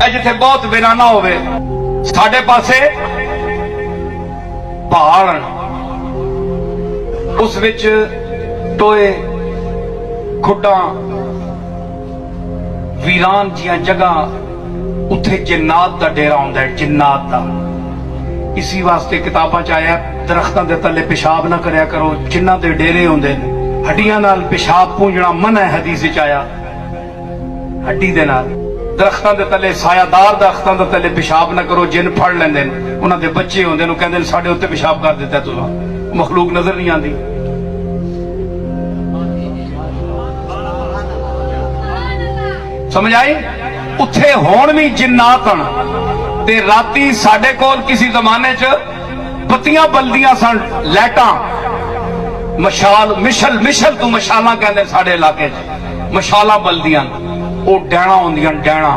जिथे बहुत वीराना होवे साडे पासे पहाड़ उस विच टोए खुडा वीरान जियां जगह उथे जिन्नात दा डेरा हुंदा है। जिन्नात दा इसी वास्ते किताबां च आया दरख्तां दे तले पेशाब ना करया करो, जिन्हां दे डेरे हुंदे ने हड्डियां नाल पेशाब पूंजना मना है। हदीस च आया हड्डी दे नाल दरख्तां दे तले सायादार दरख्तां दे तले पेशाब ना करो, जिन फड़ लैंदे ने, उन्हां दे बच्चे हुंदे ने, कहंदे ने साडे उत्ते पेशाब कर दित्ता तुसां, मखलूक नजर नहीं आंदी। समझ आई? उत्थे हुण भी जिन्नात हन ते राती साडे कोल किसी जमाने च बत्तियां बलदियां सन, लाइटां मशाल मिशल मिशल तू मशालां कहंदे साडे इलाके च, मशालां बलदियां, ਉਹ ਡੈਣਾ ਹੁੰਦੀਆਂ, ਡੈਣਾ